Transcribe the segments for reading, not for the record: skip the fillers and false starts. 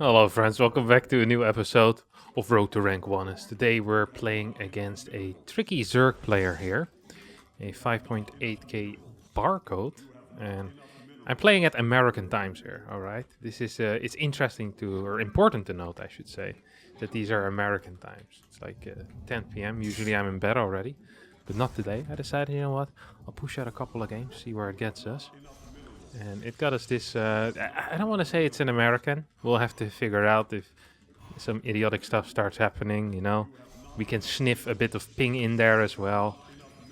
Hello friends, welcome back to a new episode of Road to Rank 1. As today we're playing against a tricky Zerg player here, a 5.8k barcode, and I'm playing at American times here, alright? This is, it's interesting to, or important to note I should say, that these are American times. It's like 10 p.m, usually I'm in bed already, but not today. I decided, you know what, I'll push out a couple of games, see where it gets us. And it got us this, I don't want to say it's an American. We'll have to figure out if some idiotic stuff starts happening, you know. We can sniff a bit of ping in there as well.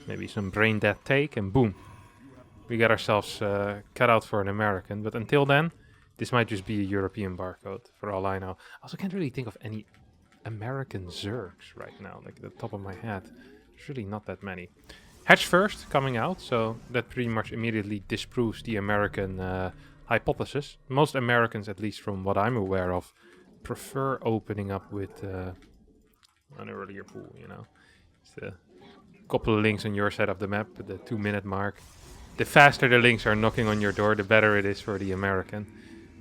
Maybe some brain dead take and boom. We got ourselves cut out for an American. But until then, this might just be a European barcode for all I know. I also can't really think of any American Zergs right now, like at the top of my head. There's really not that many. Hatch first coming out, so that pretty much immediately disproves the American hypothesis. Most Americans, at least from what I'm aware of, prefer opening up with an earlier pool, you know. It's a couple of links on your side of the map at the 2-minute mark. The faster the links are knocking on your door, the better it is for the American.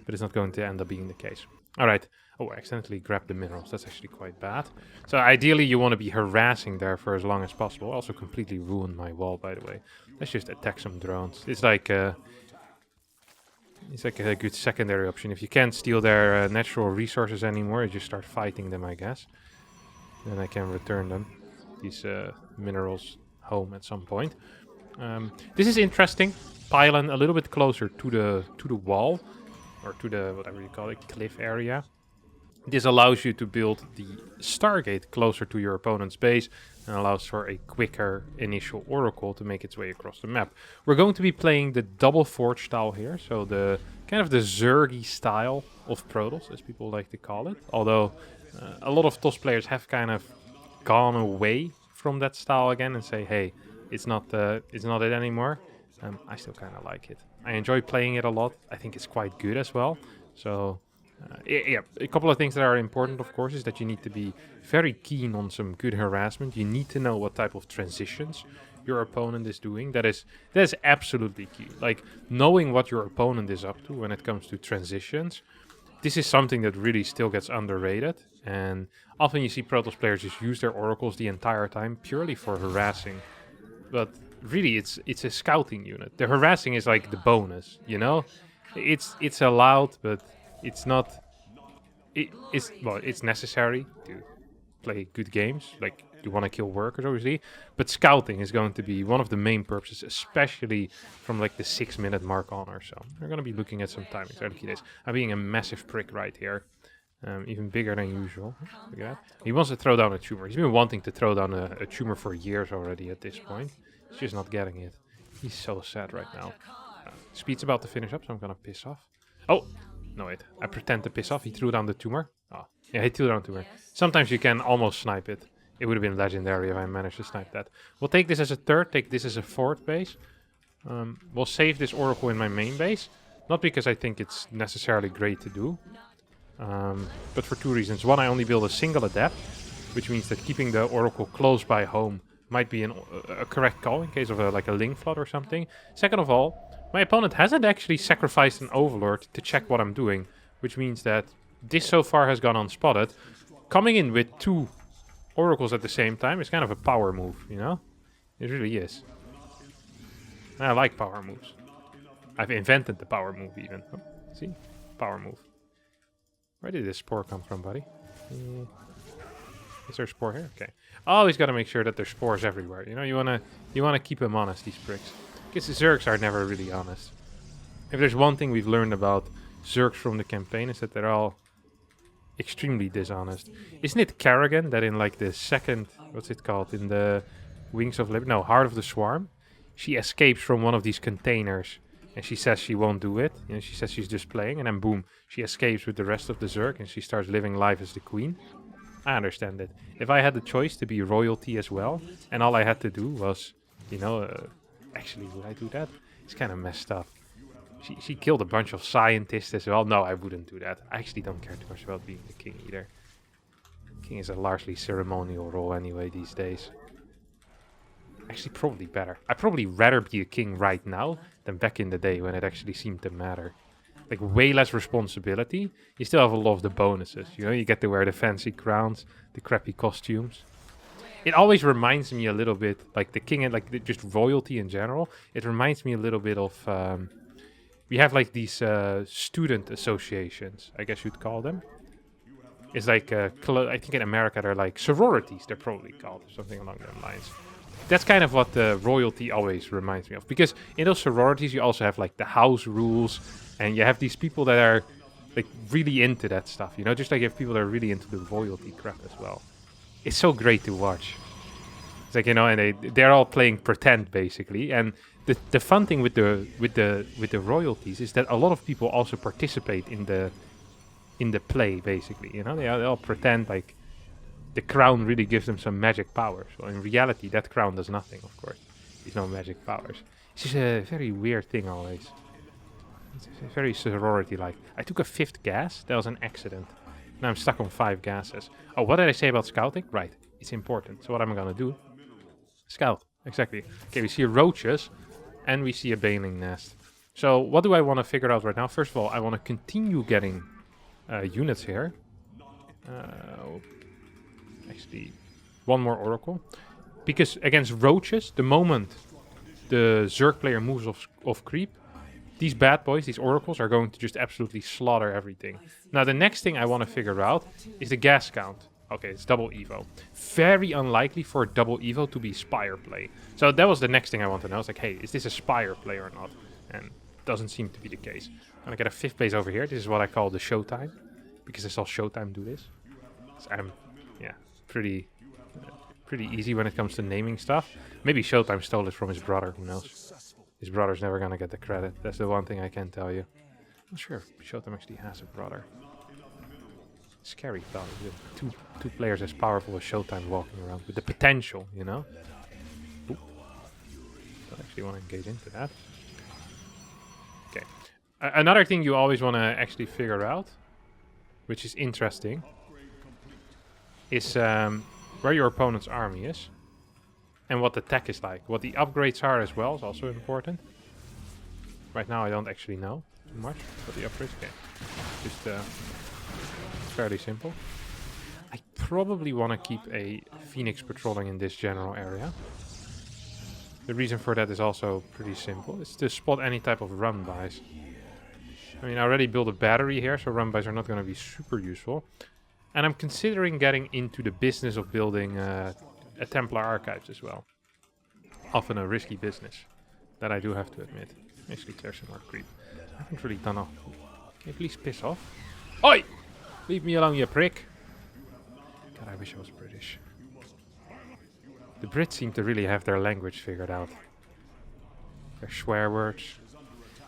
But it's not going to end up being the case. Alright. Oh, I accidentally grabbed the minerals. That's actually quite bad. So ideally you want to be harassing there for as long as possible. Also completely ruined my wall, by the way. Let's just attack some drones. It's like a good secondary option. If you can't steal their natural resources anymore, you just start fighting them, I guess. Then I can return them, these minerals, home at some point. This is interesting. Pylon a little bit closer to the wall, or to the whatever you call it, cliff area. This allows you to build the Stargate closer to your opponent's base and allows for a quicker initial oracle to make its way across the map. We're going to be playing the double forge style here, so the kind of the Zergy style of Protoss, as people like to call it. Although a lot of TOS players have kind of gone away from that style again and say, hey, it's not it anymore. I still kind of like it. I enjoy playing it a lot. I think it's quite good as well. So yeah, a couple of things that are important, of course, is that you need to be very keen on some good harassment. You need to know what type of transitions your opponent is doing. That is absolutely key. Like, knowing what your opponent is up to when it comes to transitions. This is something that really still gets underrated. And often you see Protoss players just use their oracles the entire time purely for harassing. But really, it's a scouting unit. The harassing is like the bonus, you know? It's allowed, but it's not. It's necessary to play good games. Like, you want to kill workers, obviously, but scouting is going to be one of the main purposes, especially from like the 6-minute mark on or so. We're going to be looking at some timings. Look at this. I'm being a massive prick right here. Even bigger than usual. Look at that. He wants to throw down a tumor. He's been wanting to throw down a tumor for years already at this point. He's just not getting it. He's so sad right now. Speed's about to finish up, so I'm gonna piss off. Oh! No, wait. I pretend to piss off. He threw down the tumor. Oh, yeah, he threw down the tumor. Sometimes you can almost snipe it. It would have been legendary if I managed to snipe that. We'll take this as a third, take this as a fourth base. We'll save this oracle in my main base. Not because I think it's necessarily great to do. But for two reasons. One, I only build a single adapt, which means that keeping the oracle close by home might be a correct call in case of like a link flood or something. Second of all, my opponent hasn't actually sacrificed an overlord to check what I'm doing, which means that this so far has gone unspotted. Coming in with 2 oracles at the same time is kind of a power move, you know? It really is. I like power moves. I've invented the power move even. Oh, see? Power move. Where did this spore come from, buddy? Is there a spore here? Okay. Always got to make sure that there's spores everywhere. You know, you wanna keep them honest, these pricks. Because the Zergs are never really honest. If there's one thing we've learned about Zergs from the campaign, is that they're all extremely dishonest. Isn't it Kerrigan that in like the second, what's it called, in the Wings of Liberty, no, Heart of the Swarm, she escapes from one of these containers and she says she won't do it. You know, she says she's just playing, and then boom, she escapes with the rest of the Zerg and she starts living life as the queen. I understand it. If I had the choice to be royalty as well, and all I had to do was, you know, actually, would I do that? It's kind of messed up. She killed a bunch of scientists as well. No, I wouldn't do that. I actually don't care too much about being the king either. King is a largely ceremonial role anyway these days. Actually, probably better. I'd probably rather be a king right now than back in the day when it actually seemed to matter. like way less responsibility, you still have a lot of the bonuses. You know, you get to wear the fancy crowns, the crappy costumes. It always reminds me a little bit, like the king and like just royalty in general. It reminds me a little bit of, we have like these student associations, I guess you'd call them. It's like, I think in America they're like sororities, they're probably called, something along those lines. That's kind of what the royalty always reminds me of. Because in those sororities you also have like the house rules, and you have these people that are like really into that stuff, you know, just like you have people that are really into the royalty crap as well. It's so great to watch. It's like, you know, and they're all playing pretend basically, and the fun thing with the royalties is that a lot of people also participate in the play basically. You know, they all pretend like the crown really gives them some magic powers. Well, in reality, that crown does nothing. Of course, there's no magic powers. It's just a very weird thing always. It's very sorority-like. I took a 5th gas. That was an accident. Now I'm stuck on 5 gases. Oh, what did I say about scouting? Right, it's important. So what am I gonna do? Scout, exactly. Okay, we see roaches, and we see a baneling nest. So what do I want to figure out right now? First of all, I want to continue getting units here. Actually, one more oracle. Because against roaches, the moment the Zerg player moves off creep, these bad boys, these oracles, are going to just absolutely slaughter everything. Now, the next thing I want to figure out is the gas count. Okay, it's double evo. Very unlikely for a double evo to be Spire play. So that was the next thing I want to know. It's like, hey, is this a Spire play or not? And doesn't seem to be the case. I'm gonna get a 5th base over here. This is what I call the Showtime, because I saw Showtime do this. So I'm, yeah, pretty easy when it comes to naming stuff. Maybe Showtime stole it from his brother. Who knows? His brother's never gonna get the credit. That's the one thing I can tell you. I'm not sure if Showtime actually has a brother. Scary thought. Two players as powerful as Showtime walking around with the potential, you know? Oop. Don't actually want to engage into that. Okay. Another thing you always want to actually figure out, which is interesting, is where your opponent's army is. And what the tech is like. What the upgrades are as well is also important. Right now I don't actually know too much what the upgrades. Okay. Just fairly simple. I probably want to keep a Phoenix patrolling in this general area. The reason for that is also pretty simple. It's to spot any type of run-bys. I mean, I already built a battery here, so run-bys are not going to be super useful. And I'm considering getting into the business of building a Templar Archives as well. Often a risky business, that I do have to admit. Actually clear some more creep. I haven't really done off. Can you please piss off? Oi! Leave me alone, you prick. God, I wish I was British. The Brits seem to really have their language figured out. Their swear words.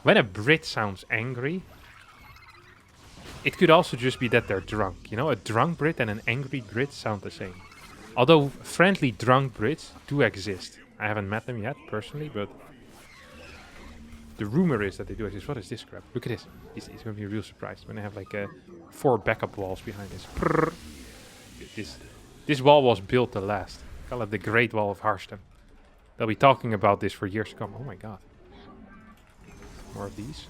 When a Brit sounds angry, it could also just be that they're drunk. You know, a drunk Brit and an angry Brit sound the same. Although friendly drunk Brits do exist. I haven't met them yet, personally, but the rumor is that they do exist. What is this crap? Look at this. He's going to be real surprised when they have like 4 backup walls behind this. This wall was built to last. Call it the Great Wall of Harstem. They'll be talking about this for years to come. Oh my god. More of these.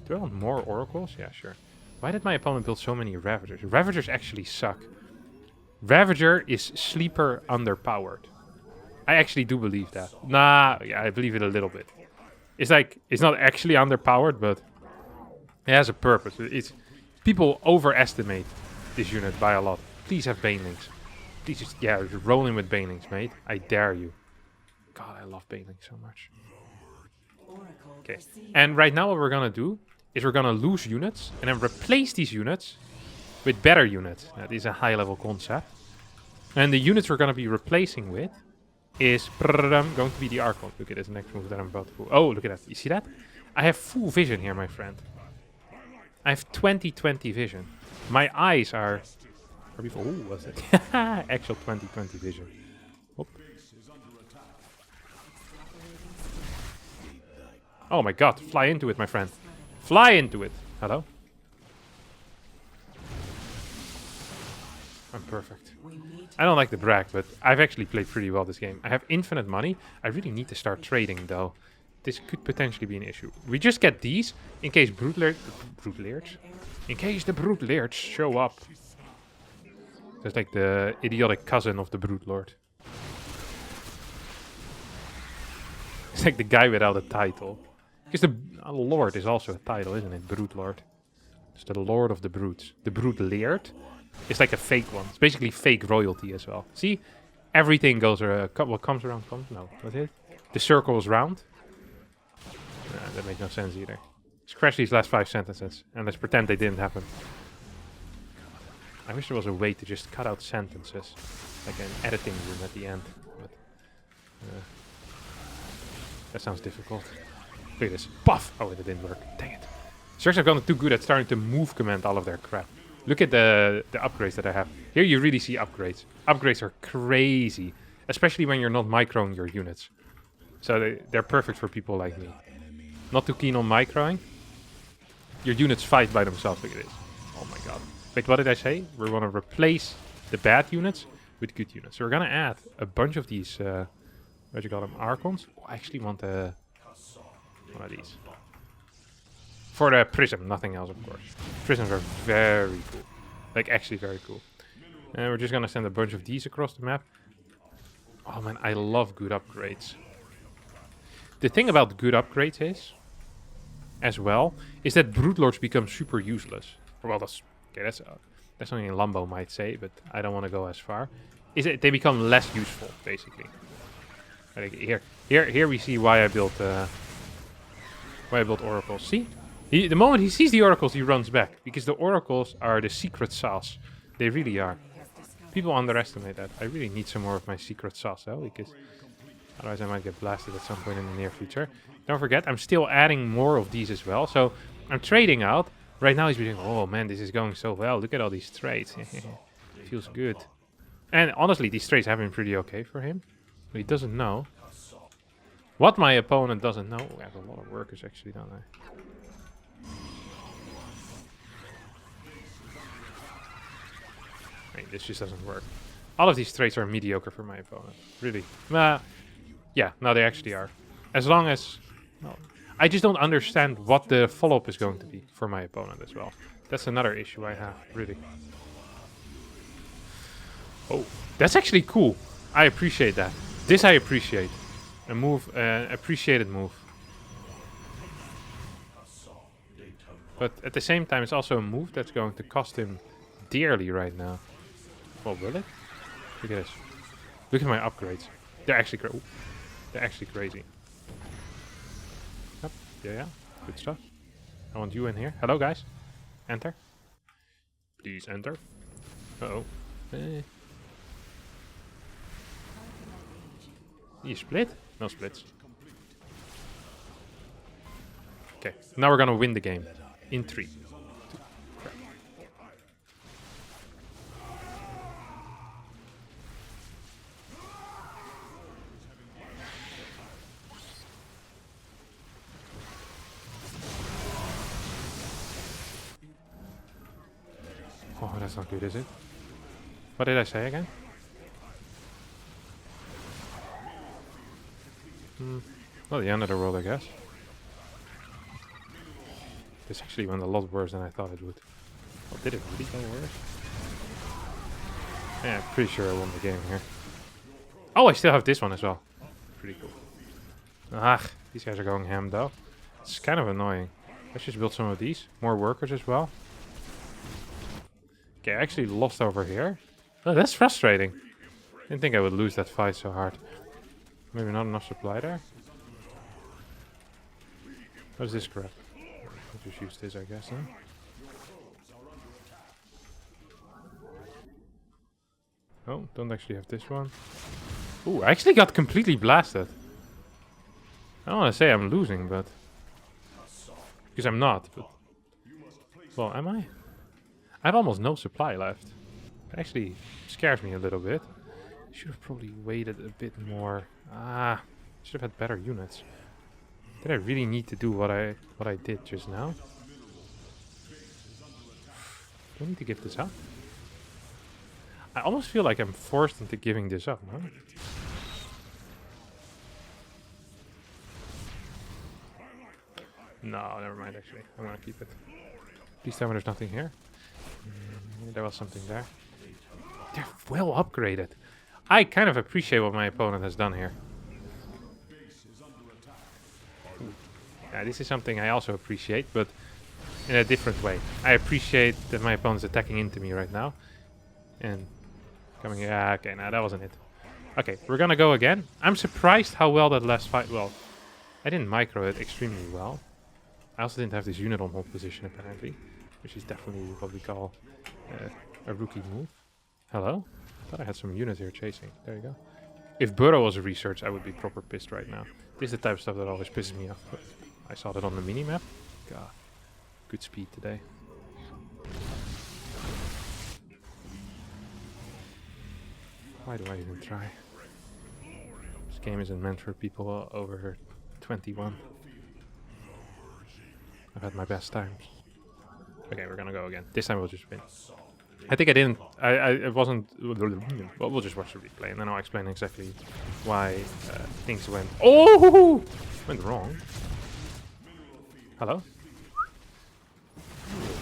Do I want more oracles? Yeah, sure. Why did my opponent build so many Ravagers? Ravagers actually suck. Ravager is sleeper underpowered. I actually do believe that. Nah, yeah, I believe it a little bit. It's like, it's not actually underpowered, but it has a purpose. It's people overestimate this unit by a lot. Please have banelings. Please just, yeah, just roll in with banelings, mate. I dare you. God, I love banelings so much. Okay, and right now what we're gonna do is we're gonna lose units and then replace these units with better units. That is a high-level concept. And the units we're gonna be replacing with is going to be the archon. Look at this next move that I'm about to do. Oh, look at that. You see that? I have full vision here, my friend. I have 20/20 vision. My eyes are... Oh, what's it? Actual 20/20 vision. Whoop. Oh my god, fly into it, my friend. Fly into it. Hello? I'm perfect. I don't like the brag, but I've actually played pretty well this game. I have infinite money. I really need to start trading, though. this could potentially be an issue. We just get these in case in case the Brute Lords show up. That's like the idiotic cousin of the Brute Lord. It's like the guy without a title. Because the Lord is also a title, isn't it? Brute Lord. It's the Lord of the Brutes. The Brute Laird is like a fake one. It's basically fake royalty as well. See? Everything goes around. What comes around comes? No. What's it? The circle is round. Nah, that makes no sense either. Let's crash these last 5 sentences. And let's pretend they didn't happen. I wish there was a way to just cut out sentences. Like an editing room at the end. But, that sounds difficult. Look at this. Puff! Oh, it didn't work. Dang it. Zergs have gotten too good at starting to move command all of their crap. Look at the upgrades that I have. Here you really see upgrades. Upgrades are crazy. Especially when you're not microing your units. So they're perfect for people like me. Not too keen on microing. Your units fight by themselves. Look at this. Oh my god. Wait, what did I say? We're going to replace the bad units with good units. So we're going to add a bunch of these... what do you call them? Archons? Oh, I actually want one of these. For the prism, nothing else, of course. Prisms are very cool. Like, actually very cool. And we're just going to send a bunch of these across the map. Oh man, I love good upgrades. The thing about good upgrades is, as well, is that Brute Lords become super useless. Well, that's something Lambo might say, but I don't want to go as far. Is that they become less useful, basically. Like here we see why I built oracles. See, the moment he sees the oracles, he runs back because the oracles are the secret sauce. They really are. People underestimate that. I really need some more of my secret sauce, though, because otherwise I might get blasted at some point in the near future. Don't forget, I'm still adding more of these as well. So I'm trading out. Right now he's being, oh man, this is going so well. Look at all these trades. Feels good. And honestly, these trades have been pretty okay for him. But he doesn't know. What my opponent doesn't know. I have a lot of workers actually, don't I? Wait, this just doesn't work. All of these trades are mediocre for my opponent. Really. Yeah, no, they actually are. As long as... No, I just don't understand what the follow-up is going to be for my opponent as well. That's another issue I have, really. Oh, that's actually cool. I appreciate that. This I appreciate. A move, appreciated move. But at the same time, it's also a move that's going to cost him dearly right now. Well, will it? Look at this. Look at my upgrades. They're actually they're actually crazy. Yep. Yeah, good stuff. I want you in here. Hello, guys. Enter. Please enter. Uh-oh. You split? No splits. Okay, now we're gonna win the game. In 3. 2. Oh, that's not good, is it? What did I say again? Well, the end of the world, I guess. This actually went a lot worse than I thought it would. Oh, did it really go worse? Yeah, I'm pretty sure I won the game here. Oh, I still have this one as well. Pretty cool. Ah, these guys are going ham though. It's kind of annoying. Let's just build some of these. More workers as well. Okay, I actually lost over here. Oh, that's frustrating. Didn't think I would lose that fight so hard. Maybe not enough supply there. What is this crap? I'll just use this, I guess, then. Oh, don't actually have this one. Ooh, I actually got completely blasted. I don't want to say I'm losing, but... Because I'm not, but... Well, am I? I have almost no supply left. It actually scares me a little bit. Should have probably waited a bit more. Ah, should have had better units. Did I really need to do what I did just now? Do I need to give this up? I almost feel like I'm forced into giving this up, no? No, never mind actually. I'm gonna keep it. Please tell me there's nothing here. There was something there. They're well upgraded. I kind of appreciate what my opponent has done here. Yeah, this is something I also appreciate, but in a different way. I appreciate that my opponent's attacking into me right now. And coming... Yeah, okay, no, that wasn't it. Okay, we're gonna go again. I'm surprised how well that last fight... Well, I didn't micro it extremely well. I also didn't have this unit on hold position, apparently. Which is definitely what we call a rookie move. Hello? I thought I had some units here chasing. There you go. If Burrow was a research, I would be proper pissed right now. This is the type of stuff that always pisses me off. I saw that on the minimap. God. Good speed today. Why do I even try? This game isn't meant for people over 21. I've had my best times. Okay, we're gonna go again. This time we'll just win. I think I didn't... it wasn't... Well, we'll just watch the replay and then I'll explain exactly why things went... Oh! Went wrong. Hello?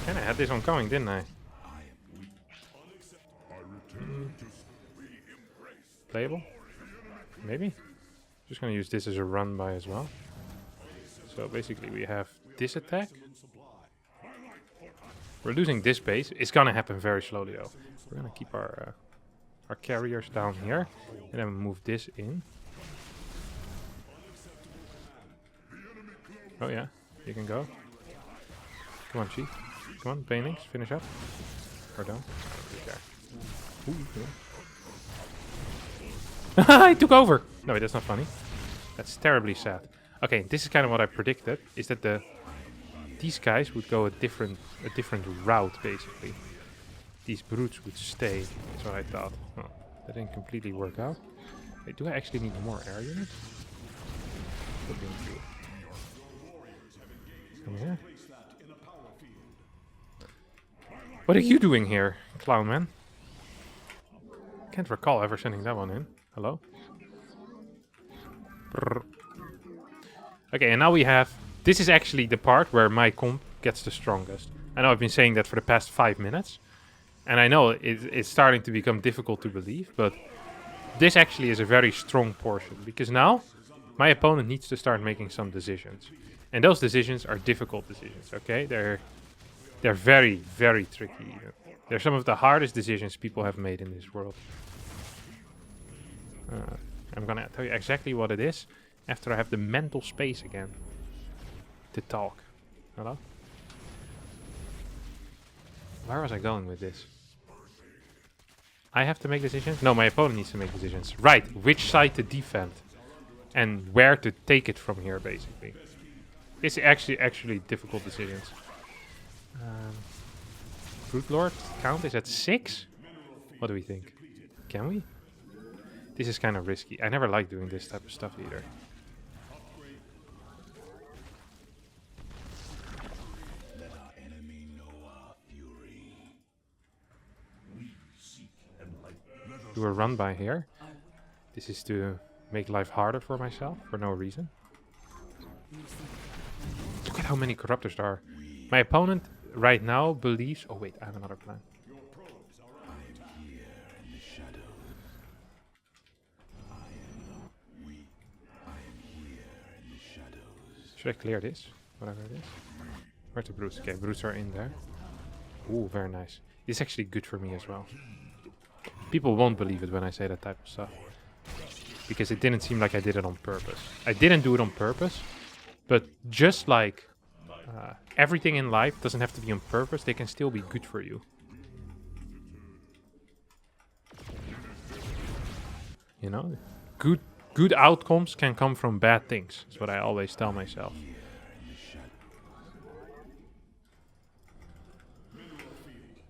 And I had this on coming, didn't I? Playable? Maybe? Just gonna use this as a run by as well. So basically we have this attack. We're losing this base. It's gonna happen very slowly though. We're gonna keep our carriers down here and then move this in. Oh yeah, you can go. Come on, Chief. Come on, Banelings, finish up. Or don't. I took over! No, wait, that's not funny. That's terribly sad. Okay, this is kind of what I predicted, is that these guys would go a different route, basically. These brutes would stay, that's what I thought. Oh, that didn't completely work out. Wait, do I actually need more air units? Come here. What are you doing here, clown man? Can't recall ever sending that one in. Hello? Brrr. Okay, and now we have... This is actually the part where my comp gets the strongest. I know I've been saying that for the past 5 minutes. And I know it's starting to become difficult to believe, but... This actually is a very strong portion. Because now, my opponent needs to start making some decisions. And those decisions are difficult decisions, okay? They're very, very tricky. They're some of the hardest decisions people have made in this world. I'm gonna tell you exactly what it is after I have the mental space again to talk. Hello? Where was I going with this? I have to make decisions? No, my opponent needs to make decisions. Right, which side to defend and where to take it from here, basically. It's actually difficult decisions. Brute Lord count is at 6? What do we think? Can we? This is kind of risky. I never like doing this type of stuff either. Do a run by here. This is to make life harder for myself for no reason. Look at how many corruptors there are. My opponent right now believes... Oh wait, I have another plan. Should I clear this? Whatever it is. Where's the brutes? Okay, brutes are in there. Ooh, very nice. It's actually good for me as well. People won't believe it when I say that type of stuff. Because it didn't seem like I did it on purpose. I didn't do it on purpose. But just like everything in life doesn't have to be on purpose, they can still be good for you. You know? Good outcomes can come from bad things. That's what I always tell myself.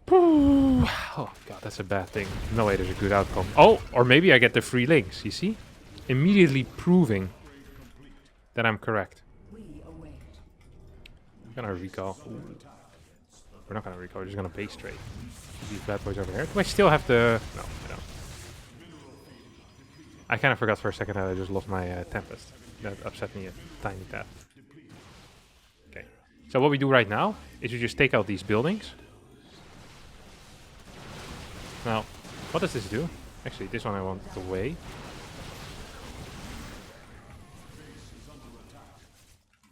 Oh god, that's a bad thing. No way there's a good outcome. Oh, or maybe I get the free links, you see? Immediately proving that I'm correct. I'm gonna recall. Ooh. We're not gonna recall, we're just gonna base trade. These bad boys over here. Do I still have the... No, I don't. I kind of forgot for a second that I just lost my Tempest. That upset me a tiny tad. Okay, So what we do right now is we just take out these buildings. Now, what does this do? Actually, this one I want away.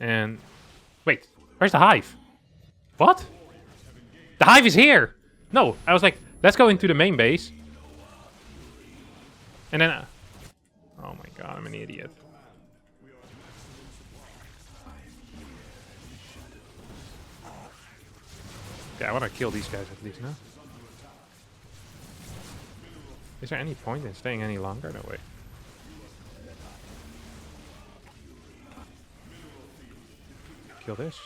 And wait, where's the hive? What? The hive is here! No, I was like, let's go into the main base. And then... oh my god, I'm an idiot. Okay, I want to kill these guys at least now. Is there any point in staying any longer? No way. Kill this.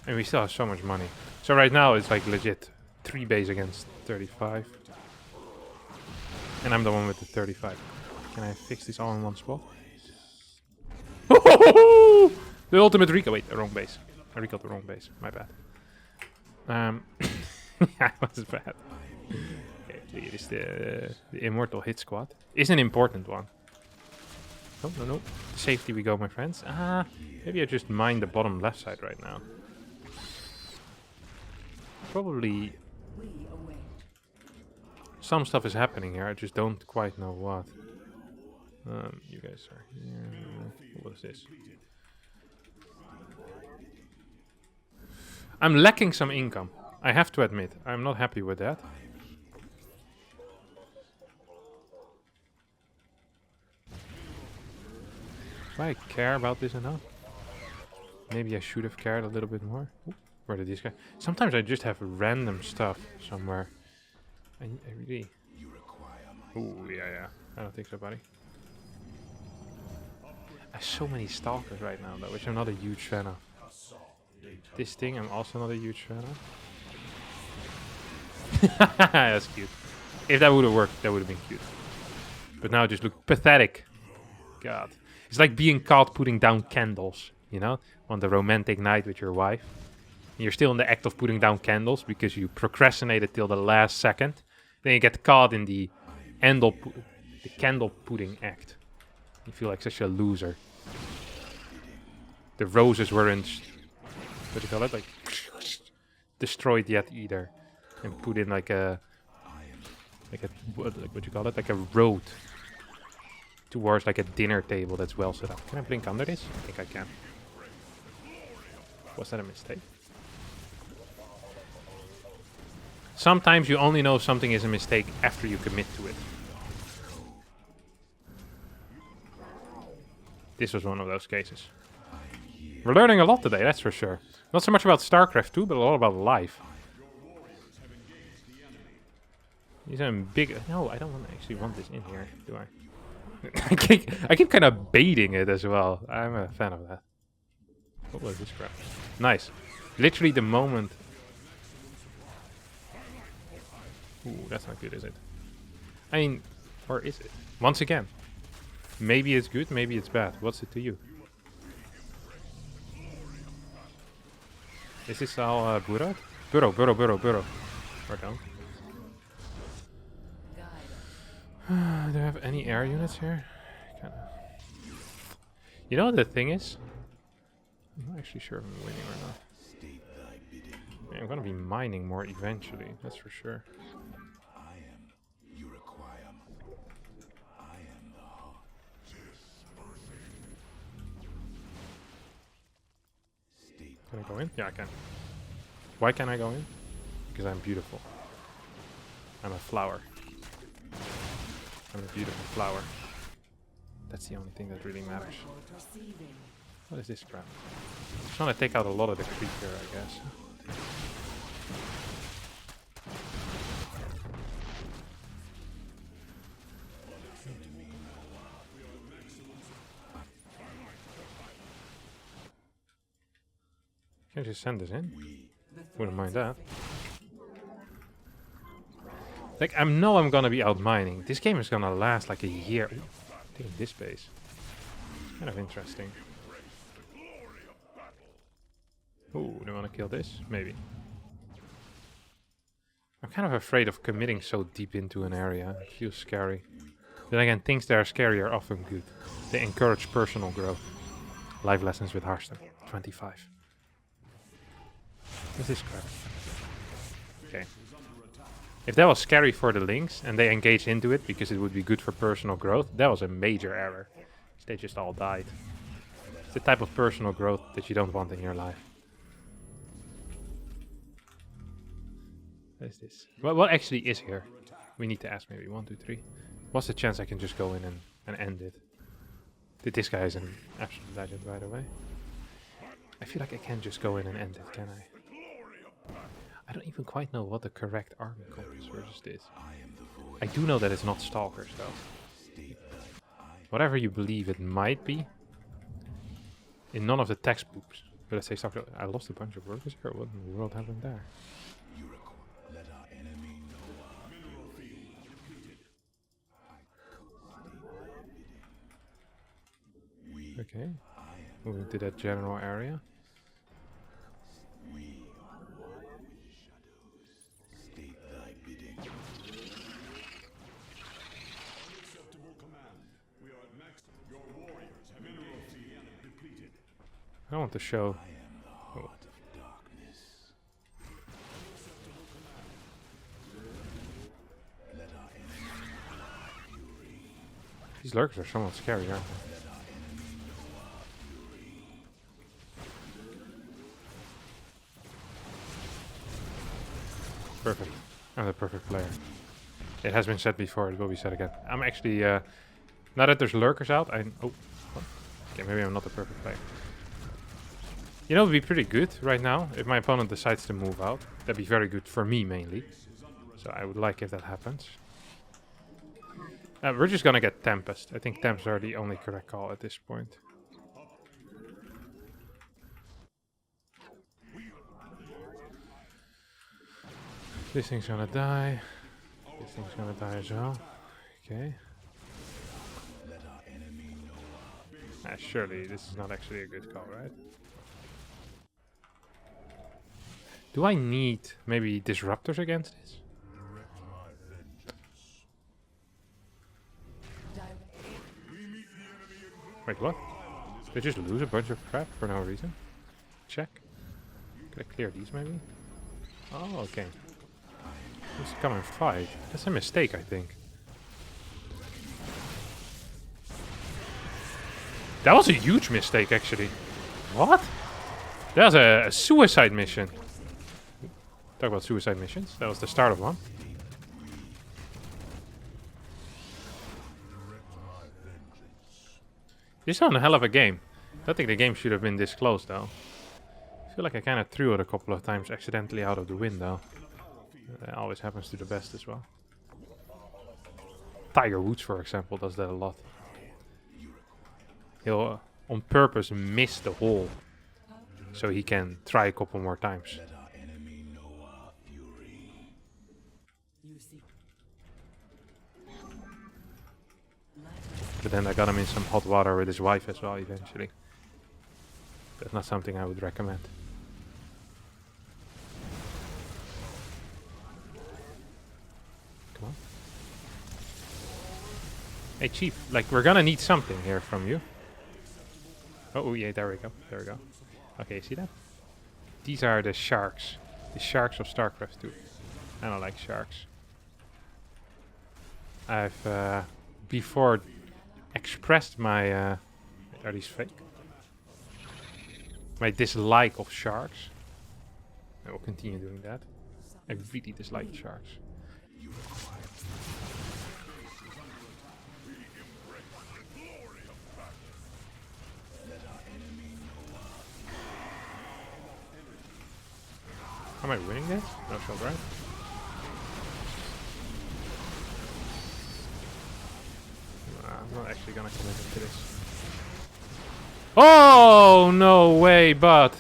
And we still have so much money. So right now it's like legit 3 base against 35. And I'm the one with the 35. Can I fix this all in one spot? The ultimate recall. Wait, the wrong base. I recalled the wrong base. My bad. Yeah, it was bad. Okay, it is the immortal hit squad. Is an important one. No, no, no. Safety we go, my friends. Maybe I just mine the bottom left side right now. Probably some stuff is happening here. I just don't quite know what. You guys are here. What is this? I'm lacking some income. I have to admit. I'm not happy with that. Do I care about this enough? Maybe I should have cared a little bit more. Ooh, where did these guys? Sometimes I just have random stuff somewhere. I really... ooh, yeah. I don't think so, buddy. I have so many stalkers right now, though, which I'm not a huge fan of. This thing I'm also not a huge fan of. That's cute. If that would have worked, that would have been cute. But now it just looked pathetic. God. It's like being caught putting down candles, you know? On the romantic night with your wife. You're still in the act of putting down candles because you procrastinated till the last second. Then you get caught in the candle putting act. You feel like such a loser. The roses weren't, what do you call it? Like, destroyed yet either. And put in like a, what do you call it? Like a road towards like a dinner table that's well set up. Can I blink under this? I think I can. Was that a mistake? Sometimes you only know something is a mistake after you commit to it. This was one of those cases. We're learning a lot today, that's for sure. Not so much about StarCraft 2, but a lot about life. These are big... no, I don't actually want this in here, do I? I keep kind of baiting it as well. I'm a fan of that. What was this crap? Nice. Literally the moment... ooh, that's not good, is it? I mean, or is it? Once again. Maybe it's good, maybe it's bad. What's it to you? Is this all burrowed? Burrow. Or don't. Do I have any air units here? Kinda. You know what the thing is? I'm not actually sure if I'm winning or not. Yeah, I'm gonna be mining more eventually, that's for sure. Can I go in? Yeah, I can. Why can I go in? Because I'm beautiful. I'm a flower. I'm a beautiful flower. That's the only thing that really matters. What is this crap? I'm just trying to take out a lot of the creep here, I guess. Can I just send this in? Wouldn't mind that. Like, I know I'm gonna be out mining. This game is gonna last like a year. Ooh, taking this base. Kind of interesting. Ooh, do I wanna kill this? Maybe. I'm kind of afraid of committing so deep into an area. It feels scary. Then again, things that are scary are often good. They encourage personal growth. Life lessons with Harstem. 25. This is crap. Okay. If that was scary for the Lynx and they engaged into it because it would be good for personal growth, that was a major error. They just all died. It's the type of personal growth that you don't want in your life. What is this? What actually is here? We need to ask maybe 1, 2, 3. What's the chance I can just go in and end it? This guy is an absolute legend, by the way. I feel like I can't just go in and end it, can I? I don't even quite know what the correct army comp is versus this. I do know that it's not stalkers though. Whatever you believe it might be, in none of the textbooks. But let's say stalker. I lost a bunch of workers here. What in the world happened there? Okay, moving to that general area. I want to show. Oh. These lurkers are somewhat scary, aren't they? Perfect. I'm the perfect player. It has been said before, it will be said again. I'm actually, now that there's lurkers out, oh, what? Okay, maybe I'm not the perfect player. You know, it would be pretty good right now if my opponent decides to move out. That'd be very good for me, mainly. So I would like if that happens. We're just gonna get Tempest. I think Temps are the only correct call at this point. This thing's gonna die. This thing's gonna die as well. Okay. Surely this is not actually a good call, right? Do I need maybe disruptors against this? Wait, what? They just lose a bunch of crap for no reason? Check. Can I clear these maybe? Oh, okay. Let's come and fight. That's a mistake, I think. That was a huge mistake, actually. What? That was a suicide mission. Talk about suicide missions. That was the start of one. This is a hell of a game. I don't think the game should have been this close, though. I feel like I kind of threw it a couple of times accidentally out of the window. That always happens to the best as well. Tiger Woods, for example, does that a lot. He'll on purpose miss the hole so he can try a couple more times. But then I got him in some hot water with his wife as well eventually. That's not something I would recommend. Come on. Hey Chief, like we're gonna need something here from you. Oh yeah, there we go, there we go. Okay, see that? These are the sharks. The sharks of StarCraft 2. I don't like sharks. I've before expressed my are these fake? My dislike of sharks. I will continue doing that. I really dislike sharks. Am I winning this? No shot, right? I'm not actually gonna commit into this. Oh, no way, but...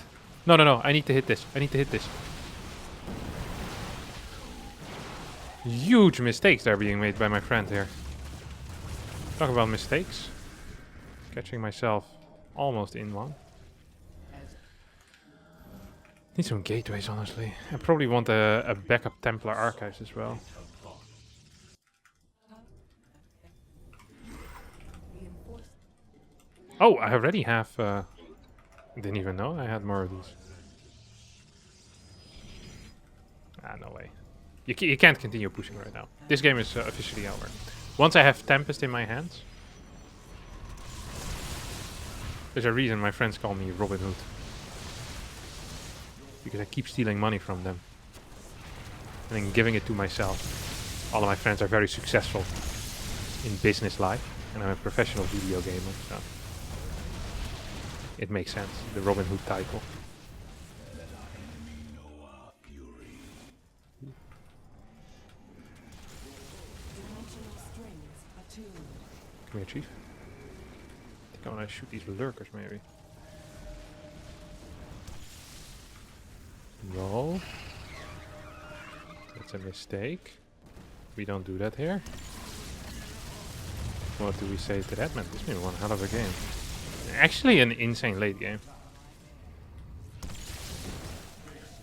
No, no, no, I need to hit this. I need to hit this. Huge mistakes are being made by my friend here. Talk about mistakes. Catching myself almost in one. Need some gateways, honestly. I probably want a backup Templar Archives as well. Oh, I already have... didn't even know I had more of these. Ah, no way. You can't continue pushing right now. This game is officially over. Once I have Tempest in my hands... There's a reason my friends call me Robin Hood. Because I keep stealing money from them. And then giving it to myself. All of my friends are very successful in business life. And I'm a professional video gamer, so... It makes sense, the Robin Hood title. Come here, Chief. I think I want to shoot these lurkers, maybe. No. That's a mistake. We don't do that here. What do we say to that? Man, this has been one hell of a game. Actually an insane late game.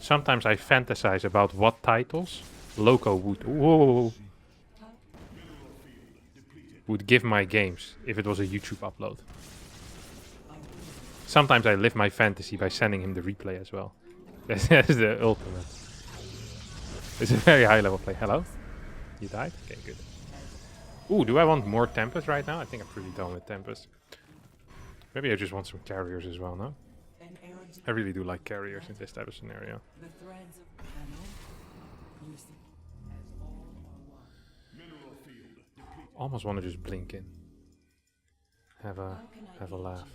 Sometimes I fantasize about what titles Loco would give my games if it was a YouTube upload. Sometimes I live my fantasy by sending him the replay as well. That's the ultimate. It's a very high level play. Hello? You died? Okay, good. Ooh, do I want more Tempest right now? I think I'm pretty done with Tempest. Maybe I just want some carriers as well, no? I really do like carriers in this type of scenario. Almost want to just blink in. Have a laugh.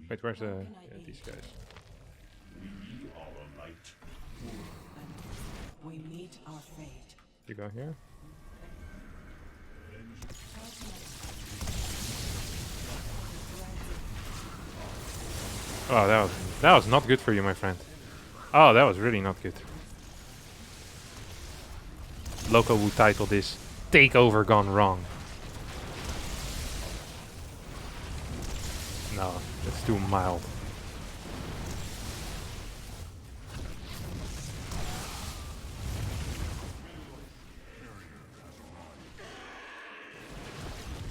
Wait, where's these guys? We meet our fate. You go here. Oh, that was not good for you, my friend. Oh, that was really not good. Loco would title this "Takeover Gone Wrong." No, it's too mild.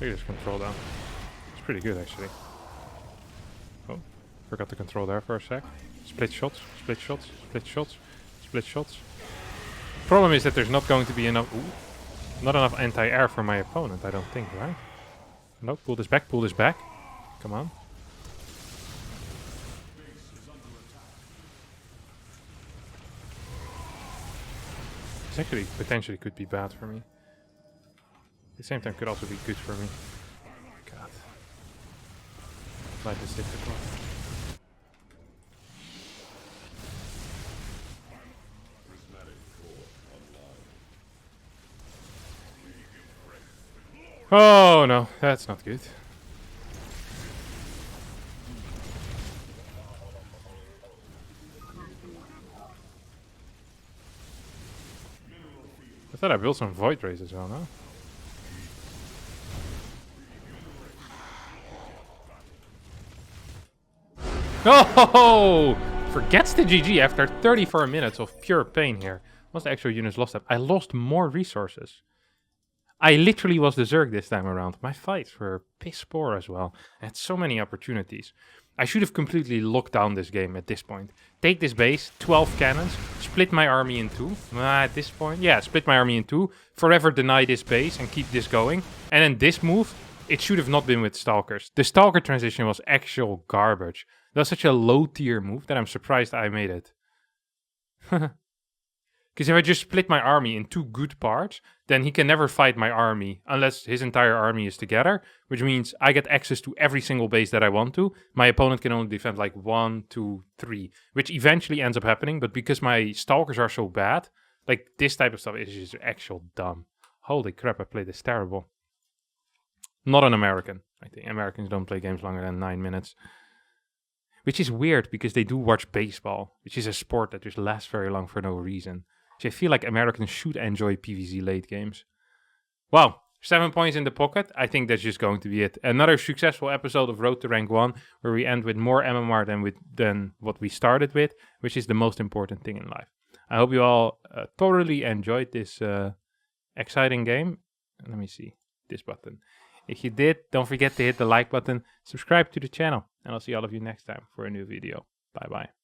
Look at this control down. It's pretty good, actually. Oh, forgot to control there for a sec. Split shots, split shots, split shots, split shots. Problem is that there's not going to be enough... Ooh, not enough anti-air for my opponent, I don't think, right? No, pull this back, pull this back. Come on. This actually potentially could be bad for me. At the same time could also be good for me. God. Life is difficult. Oh no, that's not good. I thought I built some void rays as well, no? Oh! Forgets the GG after 34 minutes of pure pain here. What's the actual units lost? I lost more resources. I literally was the Zerg this time around. My fights were piss poor as well. I had so many opportunities. I should have completely locked down this game at this point. Take this base, 12 cannons, split my army in two. At this point, yeah, split my army in two. Forever deny this base and keep this going. And then this move, it should have not been with Stalkers. The Stalker transition was actual garbage. That was such a low tier move that I'm surprised I made it. Because if I just split my army in two good parts, then he can never fight my army unless his entire army is together, which means I get access to every single base that I want to. My opponent can only defend like 1, 2, 3, which eventually ends up happening. But because my Stalkers are so bad, like this type of stuff is just actual dumb. Holy crap, I played this terrible. Not an American. I think Americans don't play games longer than 9 minutes. Which is weird because they do watch baseball, which is a sport that just lasts very long for no reason. So I feel like Americans should enjoy PvZ late games. Well, 7 points in the pocket. I think that's just going to be it. Another successful episode of Road to Rank 1, where we end with more MMR than what we started with, which is the most important thing in life. I hope you all thoroughly enjoyed this exciting game. Let me see. This button. If you did, don't forget to hit the like button, subscribe to the channel, and I'll see all of you next time for a new video. Bye bye.